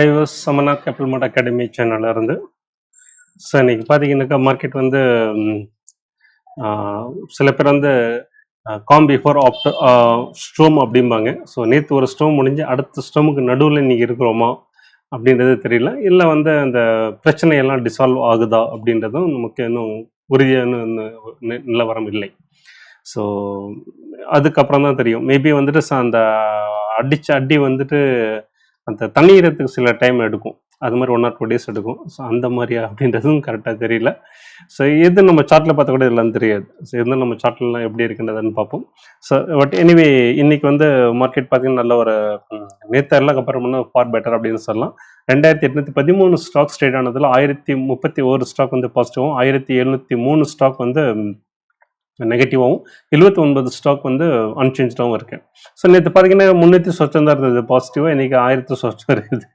I was Samnath capital mart academy சேனல்ல இருந்து. So இன்னைக்கு பார்த்தீங்கன்னாக்கா மார்க்கெட் வந்து ம், ஆ, சில பேர் வந்து காம் பிஃபோர் ஆஃப்டர் ஸ்ட்ரோம் அப்படிம்பாங்க. ஸோ நேற்று ஒரு ஸ்ட்ரோம் முடிஞ்சு அடுத்த ஸ்ட்ரோமுக்கு நடுவில் இன்னைக்கு இருக்கிறோமா அப்படின்றது தெரியல. இல்லை வந்து அந்த பிரச்சனையெல்லாம் டிசால்வ் ஆகுதா அப்படின்றதும் நமக்கு இன்னும் உறுதியான நிலவரம் இல்லை. ஸோ அதுக்கப்புறம் தான் தெரியும். மேபி வந்துட்டு அந்த அடிச்ச அடி வந்துட்டு அந்த தண்ணீரத்துக்கு சில டைம் எடுக்கும். அது மாதிரி 1 or 2 டேஸ் எடுக்கும். ஸோ அந்த மாதிரியா அப்படின்றதும் கரெக்டாக தெரியல. ஸோ எது நம்ம சார்ட்டில் பார்த்தா கூட இதெல்லாம் தெரியாது. ஸோ எது நம்ம சார்ட்லாம் எப்படி இருக்குன்றதுன்னு பார்ப்போம். ஸோ பட் எனிவே இன்னைக்கு வந்து மார்க்கெட் பார்த்தீங்கன்னா நல்ல ஒரு நேற்று எல்லாம் கம்பேர் பண்ண ஃபார் பெட்டர் அப்படின்னு சொல்லலாம். 2813 ஸ்டாக்ஸ் ட்ரேட் ஆனதில் 1031 ஸ்டாக் வந்து பாசிட்டிவும், 1703 ஸ்டாக் வந்து நெகட்டிவாகவும், 79 ஸ்டாக் வந்து அன்சேஞ்சாகவும் இருக்கு. ஸோ நேற்று பார்த்தீங்கன்னா 300 சொச்சம் தான் இருந்தது பாசிட்டிவாக, இன்னைக்கு 1000 சொச்சம் இருக்குது.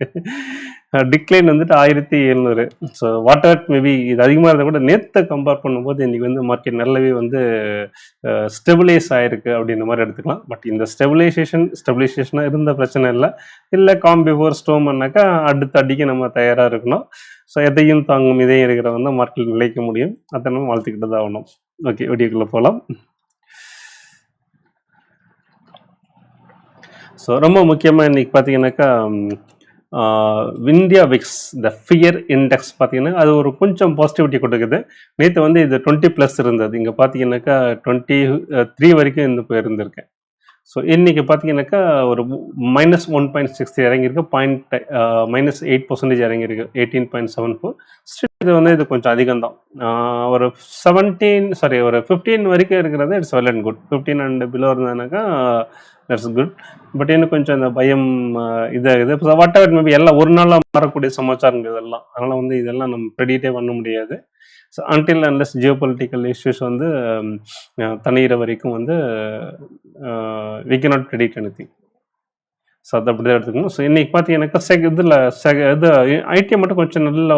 டிக்ளைன் வந்துட்டு 1700. ஸோ வாட் எவர் மேபி இது அதிகமாக இருந்தால் கூட நேற்றை கம்பேர் பண்ணும்போது இன்னைக்கு வந்து மார்க்கெட் நல்லாவே வந்து ஸ்டெபிலைஸ் ஆயிருக்கு அப்படின்ற மாதிரி எடுத்துக்கலாம். பட் இந்த ஸ்டெபிலைசேஷனாக இருந்த பிரச்சனை இல்லை காம் பிஃபோர் ஸ்டோம்னாக்கா அடுத்த அடிக்க நம்ம தயாராக இருக்கணும். ஸோ எதையும் தாங்கும் இதையும் இருக்கிறவங்க தான் மார்க்கெட் நிலைக்க முடியும். அதை நம்ம வாழ்த்துக்கிட்டு தான் ஆகணும். ஓகே, வீடியோக்குள்ளே போகலாம். ஸோ ரொம்ப முக்கியமாக இன்றைக்கி பார்த்தீங்கன்னாக்கா India Vicks the fear index பார்த்தீங்கன்னா அது ஒரு கொஞ்சம் பாசிட்டிவிட்டி கொடுக்குது. நேற்று வந்து இது 20+ இருந்தது. இங்கே பார்த்தீங்கன்னாக்கா 23 வரைக்கும் இந்த போயிருந்திருக்கேன். ஸோ இன்றைக்கி பார்த்தீங்கன்னாக்கா ஒரு -1.63 இறங்கியிருக்கு, -8% இறங்கியிருக்கு, 18.74. இது வந்து இது கொஞ்சம் அதிகம்தான். ஒரு 15 வரைக்கும் இருக்கிறது it's well and good. 15 and below இருந்ததுனாக்கா தட்ஸ் குட். பட் இன்னும் கொஞ்சம் இந்த பயம் இதாகுது. வாட் எவர் மேபி எல்லாம் ஒரு நாளாக மாறக்கூடிய சமாச்சாரங்கள் இதெல்லாம். அதனால் வந்து இதெல்லாம் நம்ம ப்ரெடிக்டே பண்ண முடியாது. So until unless geopolitical issues வந்து தனியிற வரைக்கும் வந்து we cannot predict anything. So அதை அப்படி தான் எடுத்துக்கணும். ஸோ இன்றைக்கி பார்த்தீங்கன்னாக்கா இது ஐடி மட்டும் கொஞ்சம் நல்லா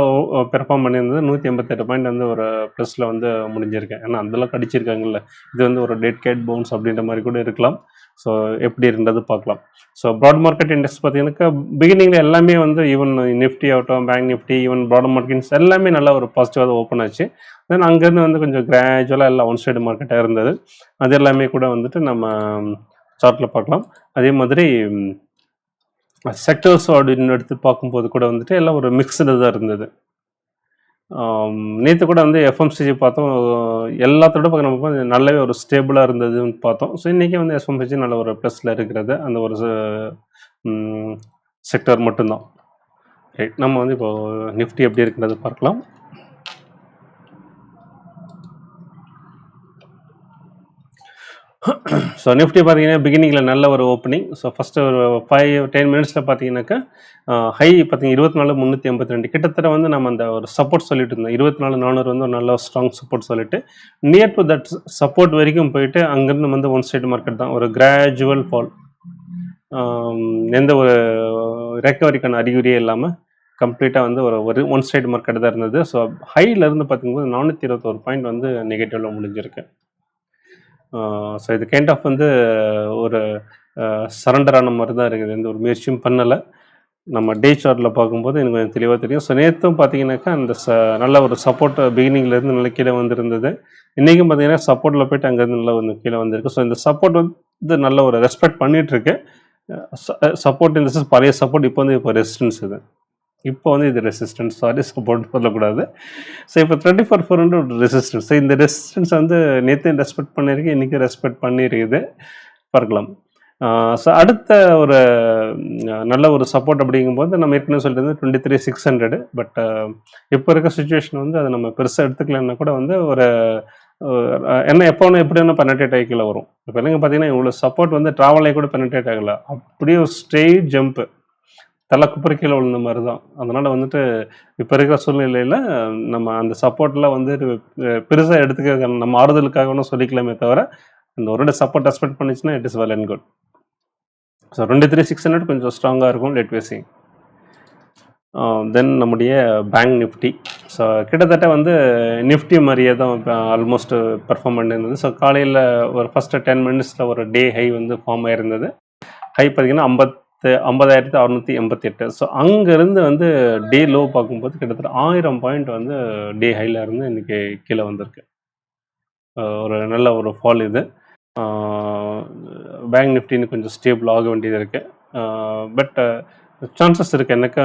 பெர்ஃபார்ம் பண்ணியிருந்தது. 188 பாயிண்ட் வந்து ஒரு ப்ளஸில் வந்து முடிஞ்சிருக்கேன். ஏன்னா அதெல்லாம் கடிச்சிருக்காங்கல்ல. இது வந்து ஒரு டெட் கேட் பவுன்ஸ் அப்படின்ற மாதிரி கூட இருக்கலாம். ஸோ எப்படி இருந்தது பார்க்கலாம். ஸோ ப்ராட் மார்க்கெட் இண்டெக்ஸ் பார்த்தீங்கன்னாக்கா பிகினிங்கில் எல்லாமே வந்து ஈவன் நிஃப்டி ஆகட்டும், bank Nifty, even broad markets எல்லாமே நல்லா ஒரு பாசிட்டிவாக ஓப்பன் ஆச்சு. தென் அங்கேருந்து வந்து கொஞ்சம் கிராஜுவலாக எல்லாம் ஒன் சைடு மார்க்கெட்டாக இருந்தது. அது எல்லாமே கூட வந்துட்டு நம்ம சார்ட்டில் பார்க்கலாம். அதே மாதிரி செக்டர்ஸ் அப்படின்னு எடுத்து பார்க்கும்போது கூட வந்துட்டு எல்லாம் ஒரு மிக்சடு தான் இருந்தது. நேற்று கூட வந்து எஃப்எம்சிஜி பார்த்தோம். எல்லாத்தோட பார்க்க நம்ம நல்லாவே ஒரு ஸ்டேபிளாக இருந்ததுன்னு பார்த்தோம். ஸோ இன்றைக்கி வந்து எஃப்எம்சிஜி நல்ல ஒரு ப்ளஸில் இருக்கிறது அந்த ஒரு செக்டர் மட்டும்தான். ரைட், நம்ம வந்து இப்போ நிஃப்டி எப்படி இருக்கிறது பார்க்கலாம். ஸோ நிஃப்டி பார்த்தீங்கன்னா பிகினிங்கில் நல்ல ஒரு ஓப்பனிங். ஸோ ஃபஸ்ட்டு ஒரு 5-10 மினிட்ஸில் பார்த்தீங்கன்னாக்கா ஹை பார்த்தீங்கன்னா 24,382. கிட்டத்தட்ட வந்து நம்ம அந்த ஒரு சப்போர்ட் சொல்லிட்டு இருந்தோம். 24,400 வந்து ஒரு நல்ல ஸ்ட்ராங் சப்போர்ட் சொல்லிட்டு நியர் டு தட் சப்போர்ட் வரைக்கும் போயிட்டு அங்கேருந்து வந்து ஒன் சைடு மார்க்கெட் தான் ஒரு கிராஜுவல் ஃபால். எந்த ஒரு ரெக்கவரிக்கான அறிகுறியே இல்லாமல் கம்ப்ளீட்டாக வந்து ஒரு ஒன் சைடு மார்க்கெட் தான் இருந்தது. ஸோ ஹையிலேருந்து பார்க்கும்போது 421 பாயிண்ட் வந்து நெகட்டிவில் முடிஞ்சிருக்கு. ஸோ இது கைண்ட் ஆஃப் வந்து ஒரு சரண்டர் ஆன மாதிரி தான் இருக்குது. எந்த ஒரு முயற்சியும் பண்ணலை. நம்ம டே சார்ட்டில் பார்க்கும்போது எனக்கு கொஞ்சம் தெளிவாக தெரியும். ஸோ நேற்றும் பார்த்தீங்கன்னாக்கா அந்த நல்ல ஒரு சப்போர்ட் பிகினிங்லேருந்து நல்ல கீழே வந்துருந்தது. இன்றைக்கும் பார்த்தீங்கன்னா சப்போர்ட்டில் போய்ட்டு அங்கேருந்து நல்லா வந்து கீழே வந்திருக்கு. ஸோ இந்த சப்போர்ட் வந்து நல்ல ஒரு ரெஸ்பெக்ட் பண்ணிகிட்ருக்கு. சப்போர்ட் இந்த பழைய சப்போர்ட் இப்போ வந்து இப்போ ரெசிஸ்டன்ஸ் இது. இப்போ வந்து இது ரெசிஸ்டன்ஸ், சப்போர்ட் சொல்லக்கூடாது. ஸோ இப்போ 34,400 ஒரு ரெசிஸ்டன்ஸ். ஸோ இந்த ரெசிஸ்டன்ஸ் வந்து நேற்று ரெஸ்பெக்ட் பண்ணியிருக்கு, இன்றைக்கி ரெஸ்பெக்ட் பண்ணியிருக்குது, பார்க்கலாம். ஸோ அடுத்த ஒரு நல்ல ஒரு சப்போர்ட் அப்படிங்கும்போது நம்ம ஏற்கனவே சொல்லிட்டு 23,600. பட் இப்போ இருக்க சுச்சுவேஷன் வந்து அதை நம்ம பெருசாக எடுத்துக்கலன்னா கூட வந்து ஒரு என்ன எப்போ ஒன்று எப்படி ஒன்று பெனட்ரேட் ஆகிக்கல வரும். இப்போ என்னங்க பார்த்தீங்கன்னா இவ்வளோ சப்போர்ட் வந்து ட்ராவல் ஆகி கூட பெனட்ரேட் ஆகலை. அப்படியே ஒரு ஸ்ட்ரெயிட் ஜம்ப்பு, தலை குப்பரை கீழே விழுந்த மாதிரி தான். அதனால் வந்துட்டு இப்போ இருக்கிற சூழ்நிலையில் நம்ம அந்த சப்போர்ட்லாம் வந்து பெருசாக எடுத்துக்க நம்ம ஆறுதலுக்காக ஒன்றும் சொல்லிக்கலாமே தவிர அந்த ஒரு சப்போர்ட் ரெஸ்பெக்ட் பண்ணிச்சுன்னா it is well and good. So 23,600 கொஞ்சம் ஸ்ட்ராங்காக இருக்கும். Let we see. தென் நம்முடைய பேங்க் நிஃப்டி. ஸோ கிட்டத்தட்ட வந்து நிஃப்டி மாதிரியே தான் ஆல்மோஸ்ட் பெர்ஃபார்ம் பண்ணியிருந்தது. ஸோ காலையில் ஒரு ஃபஸ்ட்டு 10 மினிட்ஸில் ஒரு டே ஹை வந்து ஃபார்ம் ஆகிருந்தது. ஹை பார்த்தீங்கன்னா 50,688. ஸோ அங்கேருந்து வந்து டே லோ பார்க்கும்போது கிட்டத்தட்ட 1000 பாயிண்ட் வந்து டே ஹையில் இருந்து இன்றைக்கி கீழே வந்திருக்கு. ஒரு நல்ல ஒரு ஃபால் இது. பேங்க் நிஃப்டின்னு கொஞ்சம் ஸ்டேபிள் ஆக வேண்டியது இருக்குது. பட் சான்சஸ் இருக்குது. எனக்கு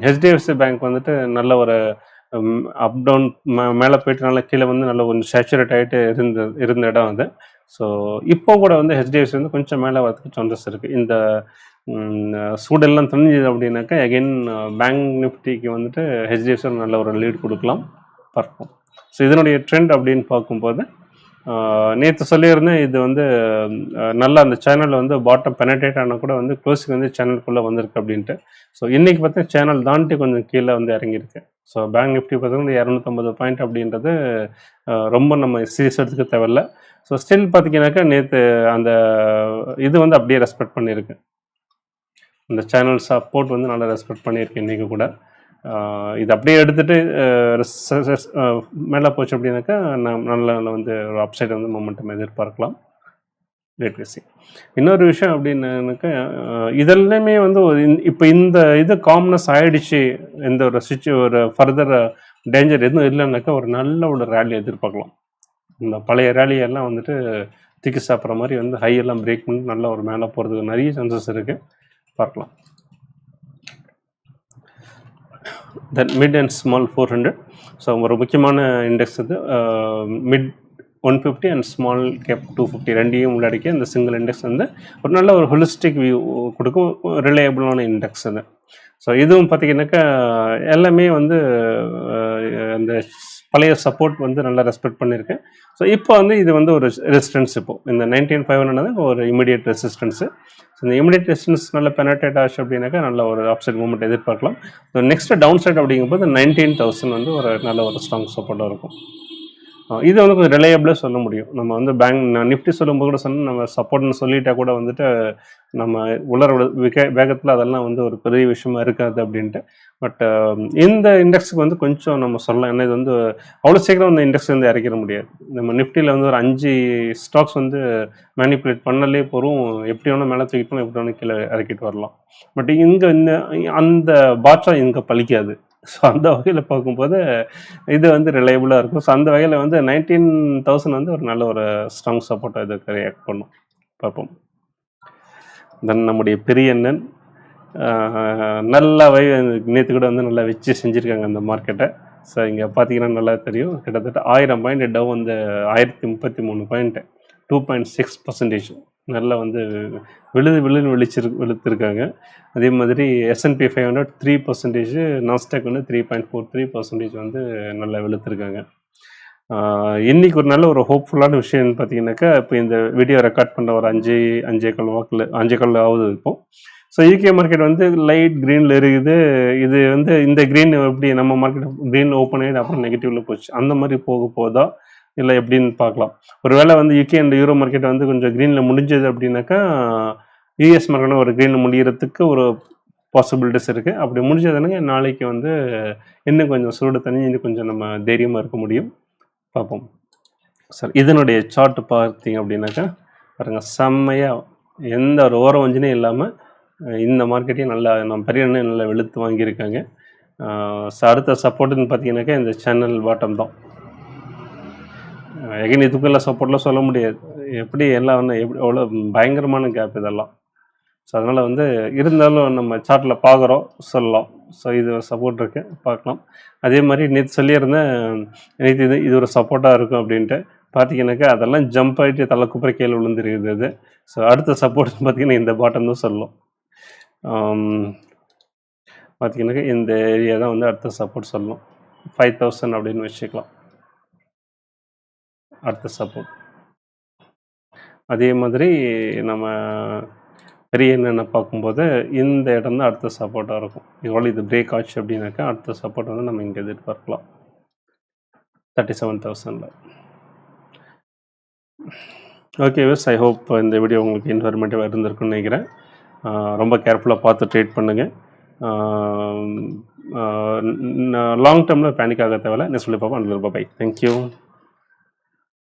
ஹெச்டிஎஃப்சி பேங்க் வந்துட்டு நல்ல ஒரு அப் டவுன் மேலே போயிட்டு நல்லா கீழே வந்து நல்ல கொஞ்சம் சேச்சுரேட் ஆகிட்டு இருந்த இடம் அது. ஸோ இப்போ கூட வந்து ஹெச்டிஎஃப்சி வந்து கொஞ்சம் மேலே வரதுக்கு சான்சஸ் இருக்குது. இந்த சூடெல்லாம் தெரிஞ்சுது அப்படின்னாக்கா அகெயின் பேங்க் நிஃப்டிக்கு வந்துட்டு ஹெச்டிஎஃப்சி நல்ல ஒரு லீட் கொடுக்கலாம் பார்ப்போம். ஸோ இதனுடைய ட்ரெண்ட் அப்படின்னு பார்க்கும்போது நேற்று சொல்லியிருந்தேன், இது வந்து நல்லா அந்த சேனல் வந்து பாட்டம் பெனட்ரேட் ஆனால் கூட வந்து க்ளோஸிங் வந்து சேனலுக்குள்ளே வந்திருக்கு அப்படின்ட்டு. ஸோ இன்றைக்கி பார்த்தா சேனல் தாண்டி கொஞ்சம் கீழே வந்து இறங்கியிருக்கு. ஸோ பேங்க் நிஃப்டி பார்த்தீங்கன்னா 250 பாயிண்ட் அப்படின்றது ரொம்ப நம்ம சீரியஸ் எடுத்துக்க தேவையில்லை. ஸோ ஸ்டில் பார்த்தீங்கன்னாக்கா நேற்று அந்த இது வந்து அப்படியே ரெஸ்பெக்ட் பண்ணியிருக்கு. இந்த சேனல் சப்போர்ட் வந்து நல்லா ரெஸ்பெக்ட் பண்ணியிருக்கு இன்றைக்கி கூட. இது அப்படியே எடுத்துகிட்டு மேலே போச்சு அப்படின்னாக்கா நல்ல வந்து ஒரு அப்சைட் வந்து மொமெண்டம் எதிர்பார்க்கலாம். லேட்வெசி இன்னொரு விஷயம் அப்படின்னாக்கா இதெல்லாமே வந்து இப்போ இந்த இது காமனஸ் ஆகிடுச்சு, எந்த ஒரு ஒரு ஃபர்தர் டேஞ்சர் எதுவும் இல்லைன்னாக்கா ஒரு நல்ல ஒரு ரேலி எதிர்பார்க்கலாம். இந்த பழைய ரேலியெல்லாம் வந்துட்டு திக்கி சாப்பிட்ற மாதிரி வந்து ஹையெல்லாம் பிரேக் பண்ணி நல்ல ஒரு மேலே போகிறதுக்கு நிறைய சான்சஸ் இருக்குது, பார்க்கலாம். தென் மிட் அண்ட் ஸ்மால் 400. ஸோ ஒரு முக்கியமான இண்டெக்ஸ் இது. மிட் 150 அண்ட் ஸ்மால் கேப் 250 ரெண்டையும் உள்ளடக்கி இந்த சிங்கிள் இண்டெக்ஸ் வந்து ஒரு நல்ல ஒரு ஹோலிஸ்டிக் வியூ கொடுக்கும், ரிலையபிளான இண்டெக்ஸ் அது. ஸோ இதுவும் பார்த்திங்கனாக்கா எல்லாமே வந்து அந்த பழைய சப்போர்ட் வந்து நல்லா ரெஸ்பெக்ட் பண்ணியிருக்கேன். ஸோ இப்போ வந்து இது வந்து ஒரு ரெசிஸ்டன்ஸ், இப்போது இந்த 19,500 ஒரு இமீடியட் ரெசிஸ்டன்ஸு. ஸோ இந்த இமீடியட் ரெசிஸ்டன்ஸ் நல்ல பெனட்ரேட் ஆச்சு அப்படின்னாக்கா நல்ல ஒரு அப்சைட் மூவ்மெண்ட் எதிர்பார்க்கலாம். ஸோ நெக்ஸ்ட் டவுன் சைட் அப்படிங்கும்போது 19,000 வந்து ஒரு நல்ல ஒரு ஸ்ட்ராங் சப்போர்ட்டாக இருக்கும். இது வந்து கொஞ்சம் ரிலையபிளாக சொல்ல முடியும். நம்ம வந்து பேங்க் நிஃப்டி சொல்லும்போது கூட சொன்னால் நம்ம சப்போர்ட்னு சொல்லிட்டா கூட வந்துட்டு நம்ம உலர வேகத்தில் அதெல்லாம் வந்து ஒரு பெரிய விஷயமா இருக்காது அப்படின்ட்டு. பட் இந்த இண்டெக்ஸுக்கு வந்து கொஞ்சம் நம்ம சொல்லலாம். ஏன்னா இது வந்து அவ்வளோ சீக்கிரம் இந்த இண்டெக்ஸ் வந்து இறக்கிட முடியாது. நம்ம நிஃப்டியில் வந்து ஒரு 5 ஸ்டாக்ஸ் வந்து மேனிப்புலேட் பண்ணலே போகிறோம், எப்படி வேணால் மேலே தூக்கிட்டு எப்படி வேணால் கீழே இறக்கிட்டு வரலாம். பட் இங்கே இந்த அந்த பாட்சா இங்கே பலிக்காது. ஸோ அந்த வகையில் பார்க்கும்போது இது வந்து ரிலையபிளாக இருக்கும். ஸோ அந்த வகையில் வந்து 19,000 வந்து ஒரு நல்ல ஒரு ஸ்ட்ராங் சப்போர்ட்டாக இதுக்கு ரியாக்ட் பண்ணும், பார்ப்போம். தென் நம்முடைய பெரிய அண்ணன் நல்லாவே நேற்று கூட வந்து நல்லா வச்சு செஞ்சுருக்காங்க அந்த மார்க்கெட்டை. ஸோ இங்கே பார்த்தீங்கன்னா நல்லா தெரியும், கிட்டத்தட்ட 1000 பாயிண்ட் டவ் வந்து 1033 பாயிண்ட்டு, 2.6% நல்லா வந்து வெளுத்திருக்காங்க. அதே மாதிரி S&P 500 3%, நாஸ்டாக் வந்து 3.43% வந்து நல்லா வெளுத்திருக்காங்க. இன்றைக்கி ஒரு நல்ல ஒரு ஹோப்ஃபுல்லான விஷயம்னு பார்த்தீங்கன்னாக்கா, இப்போ இந்த வீடியோ ரெக்கார்ட் பண்ண ஒரு 5 ஆகுது இப்போ. ஸோ யூகே மார்க்கெட் வந்து லைட் க்ரீனில் இருக்குது. இது வந்து இந்த க்ரீன் எப்படி நம்ம மார்க்கெட் க்ரீன் ஓப்பன் ஆகிட்டு அப்புறம் நெகட்டிவில் போச்சு, அந்த மாதிரி போதா இல்லை எப்படின்னு பார்க்கலாம். ஒரு வேளை வந்து யூகே அண்ட் யூரோ மார்க்கெட் வந்து கொஞ்சம் க்ரீனில் முடிஞ்சது அப்படின்னாக்கா யூஎஸ் மார்க்கெட் ஒரு க்ரீனில் முடிகிறதுக்கு ஒரு பாசிபிலிட்டிஸ் இருக்குது. அப்படி முடிஞ்சதுனாங்க நாளைக்கு வந்து இன்னும் கொஞ்சம் சூடு தண்ணி இன்னும் கொஞ்சம் நம்ம தைரியமாக இருக்க முடியும், பார்ப்போம். சார் இதனுடைய சார்ட் பார்த்தீங்க அப்படின்னாக்கா பாருங்கள், செம்மையாக எந்த ஒரு ஓரம் வஞ்சினே இல்லாமல் இந்த மார்க்கெட்டையும் நல்லா நம்ம பெரிய நல்லா வெளுத்து வாங்கியிருக்காங்க. ஸோ அடுத்த சப்போர்ட்டுன்னு பார்த்தீங்கன்னாக்கா இந்த சேனல் பாட்டம் தான். எகைன் இதுக்கெல்லாம் சப்போர்ட்லாம் சொல்ல முடியாது, எப்படி எல்லாம் வந்து எப்படி எவ்வளோ பயங்கரமான கேப் இதெல்லாம். ஸோ அதனால் வந்து இருந்தாலும் நம்ம சார்ட்டில் பார்க்குறோம், சொல்லலாம். ஸோ இது சப்போர்ட் இருக்குது, பார்க்கலாம். அதே மாதிரி நேற்று சொல்லியிருந்தேன், நேற்று இது ஒரு சப்போர்ட்டாக இருக்கும் அப்படின்ட்டு. பார்த்தீங்கன்னாக்கா அதெல்லாம் ஜம்ப் ஆகிட்டு தலை குப்புற கீழே விழுந்துருக்குது அது. ஸோ அடுத்த சப்போர்ட்னு பார்த்தீங்கன்னா இந்த பாட்டம் தான் சொல்லலாம். பார்த்தீங்கன்னாக்கா இந்த ஏரியா தான் வந்து அடுத்த சப்போர்ட் சொல்லலாம். 5,000 அப்படின்னு வச்சுக்கலாம் அடுத்த சப்போர்ட். அதே மாதிரி நம்ம பெரிய என்னென்ன பார்க்கும்போது இந்த இடம் தான் அடுத்த சப்போர்ட்டாக இருக்கும். எவ்வளோ இது பிரேக் ஆச்சு அப்படின்னாக்கா அடுத்த சப்போர்ட் வந்து நம்ம இங்கே எதிர்பார்க்கலாம் 37,000. ஓகே விஸ், ஐ ஹோப் இந்த வீடியோ உங்களுக்கு இன்ஃபர்மேட்டிவாக இருந்திருக்குன்னு நினைக்கிறேன். ரொம்ப கேர்ஃபுல்லாக பார்த்து ட்ரேட் பண்ணுங்கள். லாங் டேர்மில் பேனிக் ஆக தேவையில்லை. நெக்ஸ்ட் வீடியோ பார்ப்போம். பை. தேங்க்யூ.